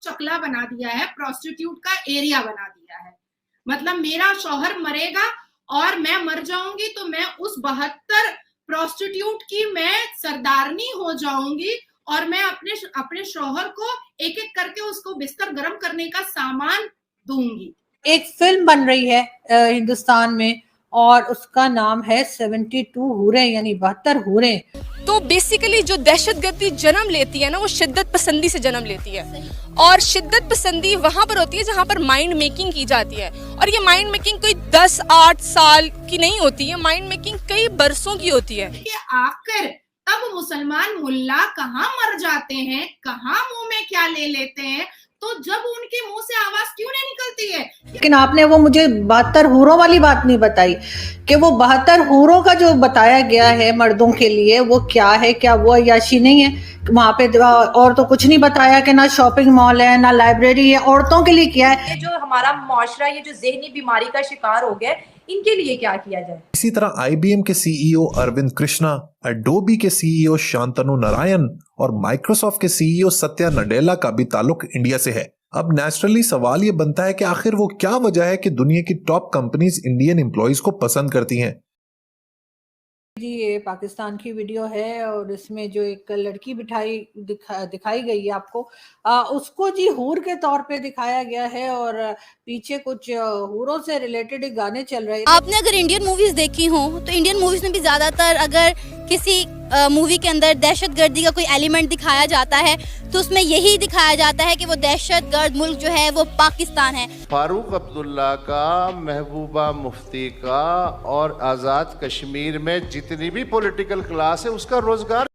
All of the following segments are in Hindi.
चकला बना दिया है, प्रोस्टिट्यूट का एरिया बना दिया है। मतलब मेरा शौहर मरेगा और मैं मर जाऊंगी तो मैं उस 72 प्रोस्टिट्यूट की मैं सरदारनी हो जाऊंगी और मैं अपने शौहर को एक एक करके उसको बिस्तर गर्म करने का सामान दूंगी। एक फिल्म बन रही है हिंदुस्तान में और उसका नाम है 72 हूरें, यानी 72 हूरें। तो बेसिकली जो दहशतगर्दी जन्म लेती है ना, वो शिद्दत पसंदी से जन्म लेती है। और शिद्दत पसंदी वहां पर होती है जहां पर माइंड मेकिंग की जाती है। और ये माइंड मेकिंग कोई 10-8 साल की नहीं होती है, माइंड मेकिंग कई बरसों की होती है। कि आखिर तब मुसलमान मुल्ला कहाँ मर जाते हैं, कहाँ मुंह में क्या ले लेते हैं, तो जब उनके मुंह से आवाज क्यों नहीं निकलती है। लेकिन आपने वो मुझे 72 हूरों वाली बात नहीं बताई कि वो 72 हूरों का जो बताया गया है मर्दों के लिए वो क्या है, क्या वो अय्याशी नहीं है वहां पे? और तो कुछ नहीं बताया कि ना शॉपिंग मॉल है ना लाइब्रेरी है, औरतों के लिए क्या है? ये जो हमारा मुआशरा ये जो ज़हनी बीमारी का शिकार हो गया, इनके लिए क्या किया जाए? इसी तरह IBM के CEO अरविंद कृष्णा, एडोबी के CEO शांतनु नारायण और माइक्रोसॉफ्ट के CEO सत्या नडेला का भी ताल्लुक इंडिया से है। अब नेचुरली सवाल ये बनता है कि आखिर वो क्या वजह है कि दुनिया की टॉप कंपनीज इंडियन एम्प्लॉइज को पसंद करती हैं। जी, ये पाकिस्तान की वीडियो है और इसमें जो एक लड़की दिखाई गई है आपको, उसको जी हूर के तौर पे दिखाया गया है और पीछे कुछ हूरों से रिलेटेड गाने चल रहे हैं। आपने अगर इंडियन मूवीज देखी हो तो इंडियन मूवीज में भी ज्यादातर अगर किसी मूवी के अंदर दहशतगर्दी का कोई एलिमेंट दिखाया जाता है तो उसमें यही दिखाया जाता है कि वो दहशतगर्द मुल्क जो है वो पाकिस्तान है। फारूक अब्दुल्ला का, महबूबा मुफ्ती का और आज़ाद कश्मीर में जितनी भी पॉलिटिकल क्लास है उसका रोजगार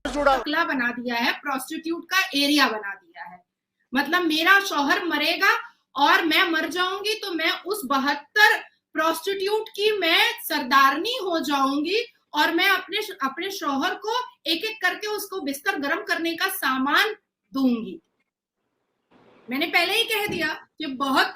चकला बना दिया है, प्रोस्टिट्यूट का एरिया बना दिया है। मतलब मेरा शौहर मरेगा और मैं मर जाऊंगी तो मैं उस 72 प्रोस्टिट्यूट की मैं सरदारनी हो जाऊंगी और मैं अपने शौहर को एक एक करके उसको बिस्तर गर्म करने का सामान दूंगी। मैंने पहले ही कह दिया कि बहुत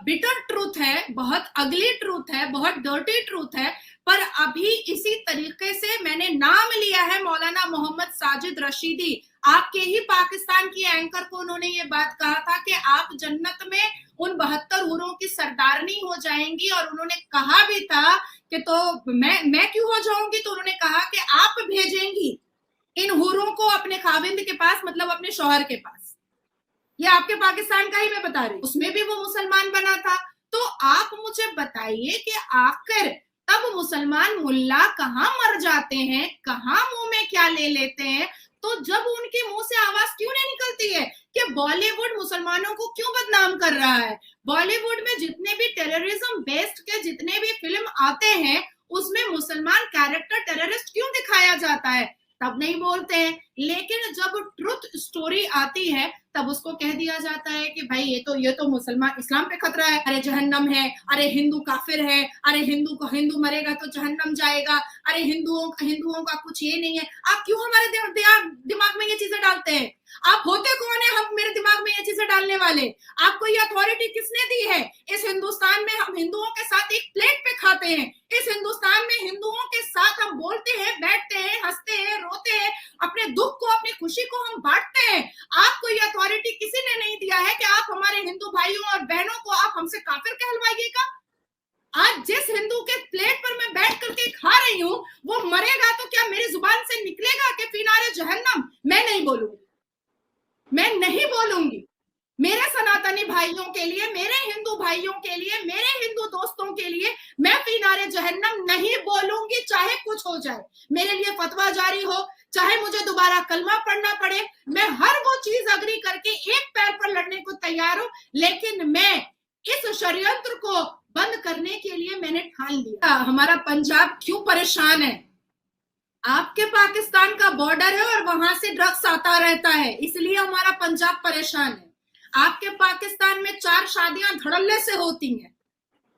बिटर ट्रूथ है, बहुत अगली ट्रूथ है, बहुत डर्टी ट्रूथ है। पर अभी इसी तरीके से मैंने नाम लिया है मौलाना मोहम्मद साजिद रशीदी, आपके ही पाकिस्तान की एंकर को उन्होंने ये बात कहा था कि आप जन्नत में उन 72 हूरों की सरदारनी हो जाएंगी। और उन्होंने कहा भी था कि तो मैं क्यों हो जाऊंगी, तो उन्होंने कहा कि आप भेजेंगी इन हूरों को अपने खाविंद के पास, मतलब अपने शौहर के पास। ये आपके पाकिस्तान का ही मैं बता रही हूँ, उसमें भी वो मुसलमान बना था। तो आप मुझे बताइए कि आखिर तब मुसलमान मुल्ला कहाँ मर जाते हैं, कहाँ मुंह में क्या ले लेते हैं, तो जब उनके मुंह से आवाज क्यों नहीं निकलती है कि बॉलीवुड मुसलमानों को क्यों बदनाम कर रहा है। बॉलीवुड में जितने भी टेररिज्म बेस्ड के जितने भी फिल्म आते हैं उसमें मुसलमान कैरेक्टर टेररिस्ट क्यों दिखाया जाता है, तब नहीं बोलते हैं। लेकिन जब ट्रुथ स्टोरी आती है तब उसको कह दिया जाता है कि भाई ये तो मुसलमान इस्लाम पे खतरा है, अरे जहन्नम है, अरे हिंदू काफिर है, अरे हिंदू मरेगा तो जहन्नम जाएगा, अरे हिंदुओं का कुछ ये नहीं है। आप क्यों हमारे दिमाग में ये चीजें डालते हैं? आप होते कौन है हम मेरे दिमाग में ये चीजें डालने वाले? आपको ये अथॉरिटी किसने दी है? इस हिंदुस्तान में हम हिंदुओं के साथ एक प्लेट पे खाते हैं, इस हिंदुस्तान में हिंदुओं के साथ हम बोलते हैं, बैठते हैं, हंसते हैं, रोते हैं, अपने दुख को अपनी खुशी को हम बांटते हैं। आपको ये अथॉरिटी किसी ने नहीं दिया है कि आप हमारे हिंदू भाइयों और बहनों को आप हमसे काफिर कहलवाइएगा। आज जिस हिंदू के प्लेट पर मैं बैठ करके खा रही हूँ वो मरेगा तो क्या मेरी जुबान से निकलेगा कि फिनारे जहन्नम? मैं नहीं बोलूंगी, मैं नहीं बोलूंगी। मेरे सनातनी भाइयों के लिए, मेरे हिंदू भाइयों के लिए, मेरे हिंदू दोस्तों के लिए मैं फिनारे जहन्नम नहीं बोलूंगी, चाहे कुछ हो जाए, मेरे लिए फतवा जारी हो, चाहे मुझे दोबारा कलमा पढ़ना पड़े, मैं हर वो चीज अग्री करके एक पैर पर लड़ने को तैयार हूं। लेकिन मैं इस षड्यंत्र को बंद करने के लिए मैंने ठान लिया। हमारा पंजाब क्यों परेशान है? आपके पाकिस्तान का बॉर्डर है और वहां से ड्रग्स आता रहता है, इसलिए हमारा पंजाब परेशान है। आपके पाकिस्तान में 4 शादियां धड़ल्ले से होती हैं,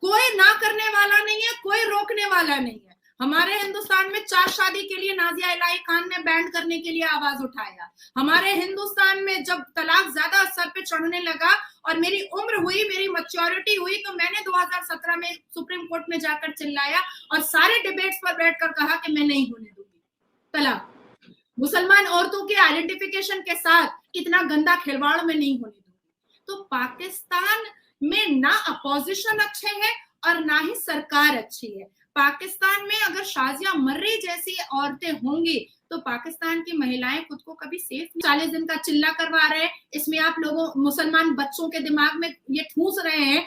कोई ना करने वाला नहीं है, कोई रोकने वाला नहीं है। हमारे हिंदुस्तान में 4 शादी के लिए नाजिया इलाही खान ने बैन करने के लिए आवाज उठाया। हमारे हिंदुस्तान में जब तलाक ज्यादा सर पे चढ़ने लगा और मेरी उम्र हुई, मेरी मैच्योरिटी हुई, तो मैंने 2017 में सुप्रीम कोर्ट में जाकर चिल्लाया और सारे डिबेट्स पर बैठकर कहा कि मैं नहीं होने दूंगी तलाक। मुसलमान औरतों के आइडेंटिफिकेशन के साथ इतना गंदा खिलवाड़ में नहीं होने दूंगी। तो पाकिस्तान में ना अपोजिशन अच्छे है और ना ही सरकार अच्छी है। पाकिस्तान में अगर शाजिया मर्रे जैसी औरतें होंगी तो पाकिस्तान की महिलाएं खुद को कभी सेफ 40 दिन का चिल्ला करवा रहे हैं। इसमें आप लोगों मुसलमान बच्चों के दिमाग में ये ठूस रहे हैं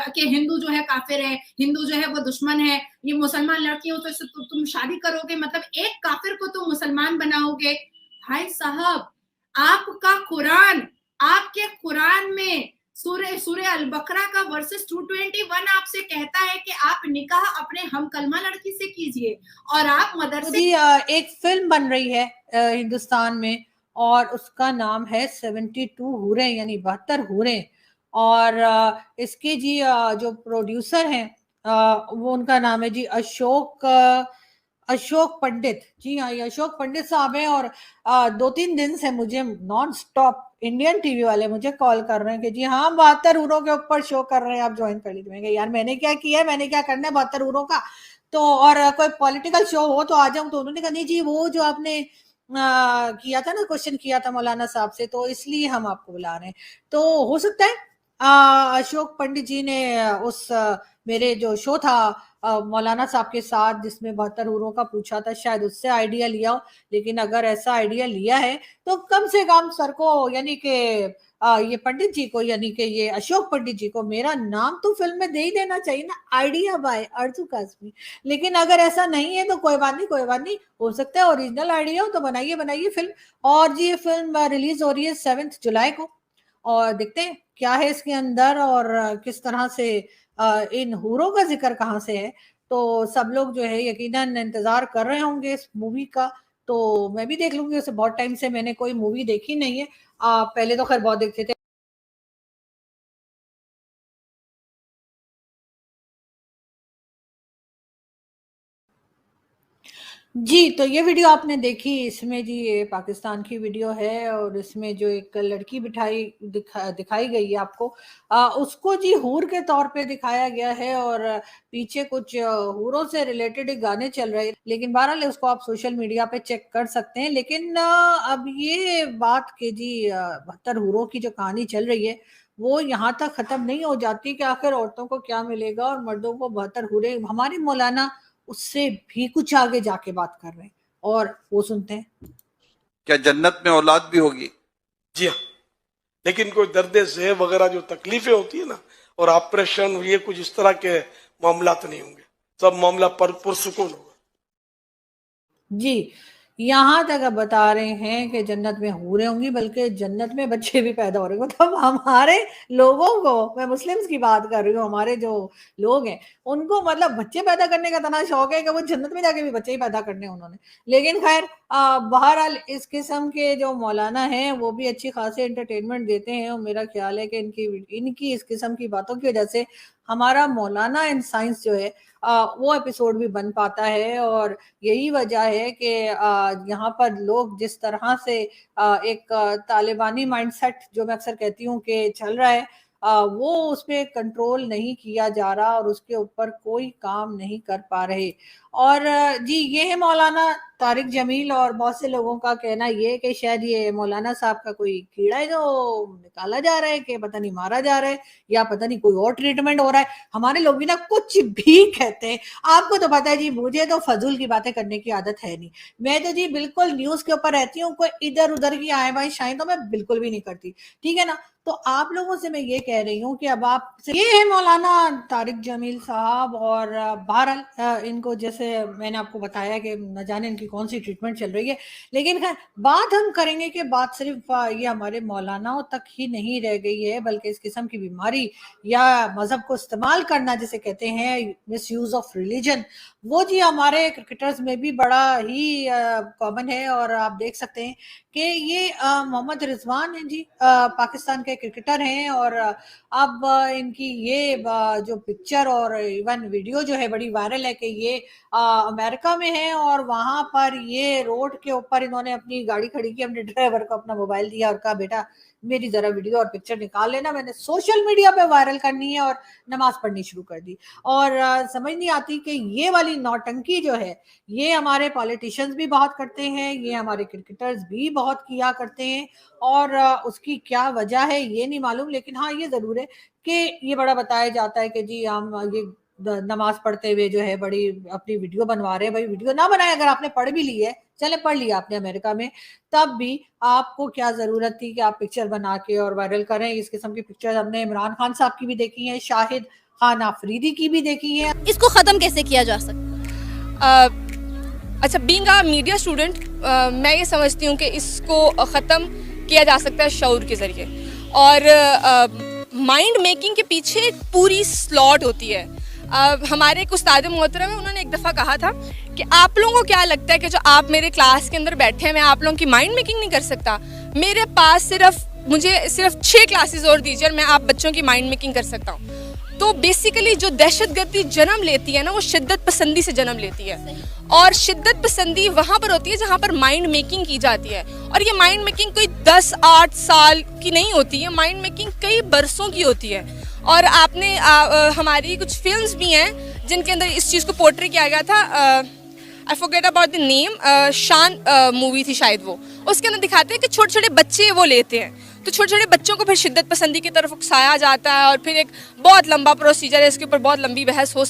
कि हिंदू जो है काफिर है, हिंदू जो है वो दुश्मन है, ये मुसलमान लड़कियों से तो तुम शादी करोगे, मतलब एक काफिर को तुम मुसलमान बनाओगे। भाई साहब, आपका कुरान, आपके कुरान में सूर्य अल बकरा का वर्सेस 221 आपसे कहता है कि आप निकाह अपने हम कलमा लड़की से कीजिए और आप मदरसे। जी एक फिल्म बन रही है हिंदुस्तान में और उसका नाम है 72 हूरें यानी 72 हूरें और इसके जी जो प्रोड्यूसर हैं वो उनका नाम है जी अशोक पंडित। जी हाँ, ये अशोक पंडित साहब हैं और 2-3 दिन से मुझे नॉन स्टॉप इंडियन टीवी वाले मुझे कॉल कर रहे हैं कि जी हाँ 72 हूरों के ऊपर शो कर रहे हैं, आप ज्वाइन कर लीजिए। मैं यार मैंने क्या किया है, मैंने क्या करना है 72 हूरों का, तो और कोई पॉलिटिकल शो हो तो आ जाऊं। तो उन्होंने कहा नहीं जी वो जो आपने किया था ना, क्वेश्चन किया था मौलाना साहब से, तो इसलिए हम आपको बुला रहे हैं। तो हो सकता है अशोक पंडित जी ने उस मेरे जो शो था मौलाना साहब के साथ जिसमें 72 हूरों का पूछा था, शायद उससे आइडिया लिया हो। लेकिन अगर ऐसा आइडिया लिया है तो कम से कम सर को यानी कि ये पंडित जी को यानी कि ये अशोक पंडित जी को मेरा नाम तो फिल्म में दे ही देना चाहिए ना, आइडिया बाय अर्जू काजमी। लेकिन अगर ऐसा नहीं है तो कोई बात नहीं, हो सकता है ओरिजिनल आइडिया हो तो बनाइए फिल्म। और जी ये फिल्म रिलीज हो रही है 7 जुलाई को और देखते हैं क्या है इसके अंदर और किस तरह से इन हूरों का जिक्र कहाँ से है। तो सब लोग जो है यकीनन इंतजार कर रहे होंगे इस मूवी का, तो मैं भी देख लूंगी। उसे बहुत टाइम से मैंने कोई मूवी देखी नहीं है, पहले तो खैर बहुत देखते थे। जी, तो ये वीडियो आपने देखी, इसमें जी ये पाकिस्तान की वीडियो है और इसमें जो एक लड़की दिखाई गई है आपको, उसको जी हूर के तौर पे दिखाया गया है और पीछे कुछ हूरों से रिलेटेड गाने चल रहे हैं। लेकिन बहरहाल उसको आप सोशल मीडिया पे चेक कर सकते हैं। लेकिन अब ये बात कि जी 72 हूरों की जो कहानी चल रही है वो यहाँ तक खत्म नहीं हो जाती कि आखिर औरतों को क्या मिलेगा और मर्दों को 72 हूरें। हमारे मौलाना उससे भी कुछ आगे जाके बात कर रहे हैं और वो सुनते हैं। क्या जन्नत में औलाद भी होगी? जी हाँ, लेकिन कोई दर्द ज़ेह वगैरह जो तकलीफें होती है ना, और ऑपरेशन, ये कुछ इस तरह के मामला तो नहीं होंगे, सब मामला पुरसुकून होगा। जी, यहाँ तक अब बता रहे हैं कि जन्नत में हूरें होंगी, बल्कि जन्नत में बच्चे भी पैदा हो रहे हैं। मतलब हमारे लोगों को, मैं मुस्लिम्स की बात कर रही हूँ, हमारे जो लोग हैं उनको मतलब बच्चे पैदा करने का इतना शौक है कि वो जन्नत में जाके भी बच्चे ही पैदा करने उन्होंने। लेकिन खैर बहरहाल इस किस्म के जो मौलाना हैं वो भी अच्छी खासी एंटरटेनमेंट देते हैं और मेरा ख्याल है कि इनकी इस किस्म की बातों की वजह से हमारा मौलाना इन साइंस जो है वो एपिसोड भी बन पाता है। और यही वजह है कि यहाँ पर लोग जिस तरह से एक तालिबानी माइंडसेट जो मैं अक्सर कहती हूँ कि चल रहा है, वो उस पर कंट्रोल नहीं किया जा रहा और उसके ऊपर कोई काम नहीं कर पा रहे। और जी ये है मौलाना तारिक जमील और बहुत से लोगों का कहना ये है कि शायद ये मौलाना साहब का कोई कीड़ा है जो निकाला जा रहा है, कि पता नहीं मारा जा रहा है या पता नहीं कोई और ट्रीटमेंट हो रहा है। हमारे लोग भी ना कुछ भी कहते हैं। आपको तो पता है जी, मुझे तो फजूल की बातें करने की आदत है नहीं, मैं तो जी बिल्कुल न्यूज के ऊपर रहती हूँ, कोई इधर उधर की आए बाई शायद तो मैं बिल्कुल भी नहीं करती, ठीक है ना। तो आप लोगों से मैं ये कह रही हूँ कि अब आप, ये है मौलाना तारिक जमील साहब और बहरहाल इनको जैसे मैंने आपको बताया कि न जाने इनकी कौन सी ट्रीटमेंट चल रही है। लेकिन खैर बात हम करेंगे कि बात सिर्फ ये हमारे मौलानाओं तक ही नहीं रह गई है, बल्कि इस किस्म की बीमारी या मजहब को इस्तेमाल करना जिसे कहते हैं मिस यूज ऑफ रिलीजन, वो जी हमारे क्रिकेटर्स में भी बड़ा ही कॉमन है। और आप देख सकते हैं कि ये मोहम्मद रिजवान हैं जी, पाकिस्तान के क्रिकेटर हैं और अब इनकी ये जो पिक्चर और इवन वीडियो जो है बड़ी वायरल है कि ये अमेरिका में हैं और वहां पर ये रोड के ऊपर इन्होंने अपनी गाड़ी खड़ी की, अपने ड्राइवर को अपना मोबाइल दिया और कहा बेटा मेरी जरा वीडियो और पिक्चर निकाल लेना, मैंने सोशल मीडिया पे वायरल करनी है, और नमाज पढ़नी शुरू कर दी। और समझ नहीं आती कि ये वाली नौटंकी जो है ये हमारे पॉलिटिशियंस भी बहुत करते हैं, ये हमारे क्रिकेटर्स भी बहुत किया करते हैं, और उसकी क्या वजह है ये नहीं मालूम। लेकिन हाँ ये जरूर है कि ये बड़ा बताया जाता है कि जी हम ये नमाज पढ़ते हुए जो है बड़ी अपनी वीडियो बनवा रहे हैं। भाई वीडियो ना बनाए, अगर आपने पढ़ भी ली है, चले पढ़ लिया आपने अमेरिका में, तब भी आपको क्या जरूरत थी कि आप पिक्चर बना के और वायरल करें। इस किस्म की पिक्चर हमने इमरान खान साहब की भी देखी है, शाहिद खान आफरीदी की भी देखी है। इसको खत्म कैसे किया जा सकता? अच्छा, बीइंग अ मीडिया स्टूडेंट मैं ये समझती हूँ कि इसको ख़त्म किया जा सकता है शऊर के ज़रिए, और माइंड मेकिंग के पीछे एक पूरी स्लॉट होती है। हमारे एक उस्ताद मोहतरम है, उन्होंने एक दफ़ा कहा था कि आप लोगों को क्या लगता है कि जो आप मेरे क्लास के अंदर बैठे हैं मैं आप लोगों की माइंड मेकिंग नहीं कर सकता? मेरे पास मुझे सिर्फ 6 क्लासेस और दीजिए और मैं आप बच्चों की माइंड मेकिंग कर सकता हूँ। तो बेसिकली जो दहशतगर्दी जन्म लेती है ना, वो शिद्दत पसंदी से जन्म लेती है, और शिद्दत पसंदी वहाँ पर होती है जहाँ पर माइंड मेकिंग की जाती है। और ये माइंड मेकिंग कोई 10-8 साल की नहीं होती है, माइंड मेकिंग कई बरसों की होती है। और आपने हमारी कुछ फिल्म्स भी हैं जिनके अंदर इस चीज़ को पोर्ट्रे किया गया था। I forget about the name, शान मूवी थी शायद वो, उसके अंदर दिखाते हैं कि छोटे छोटे बच्चे वो लेते हैं, तो छोटे छोटे बच्चों को फिर शिद्दत पसंदी की तरफ उकसाया जाता है, और फिर एक बहुत लंबा प्रोसीजर है, इसके ऊपर बहुत लंबी बहस हो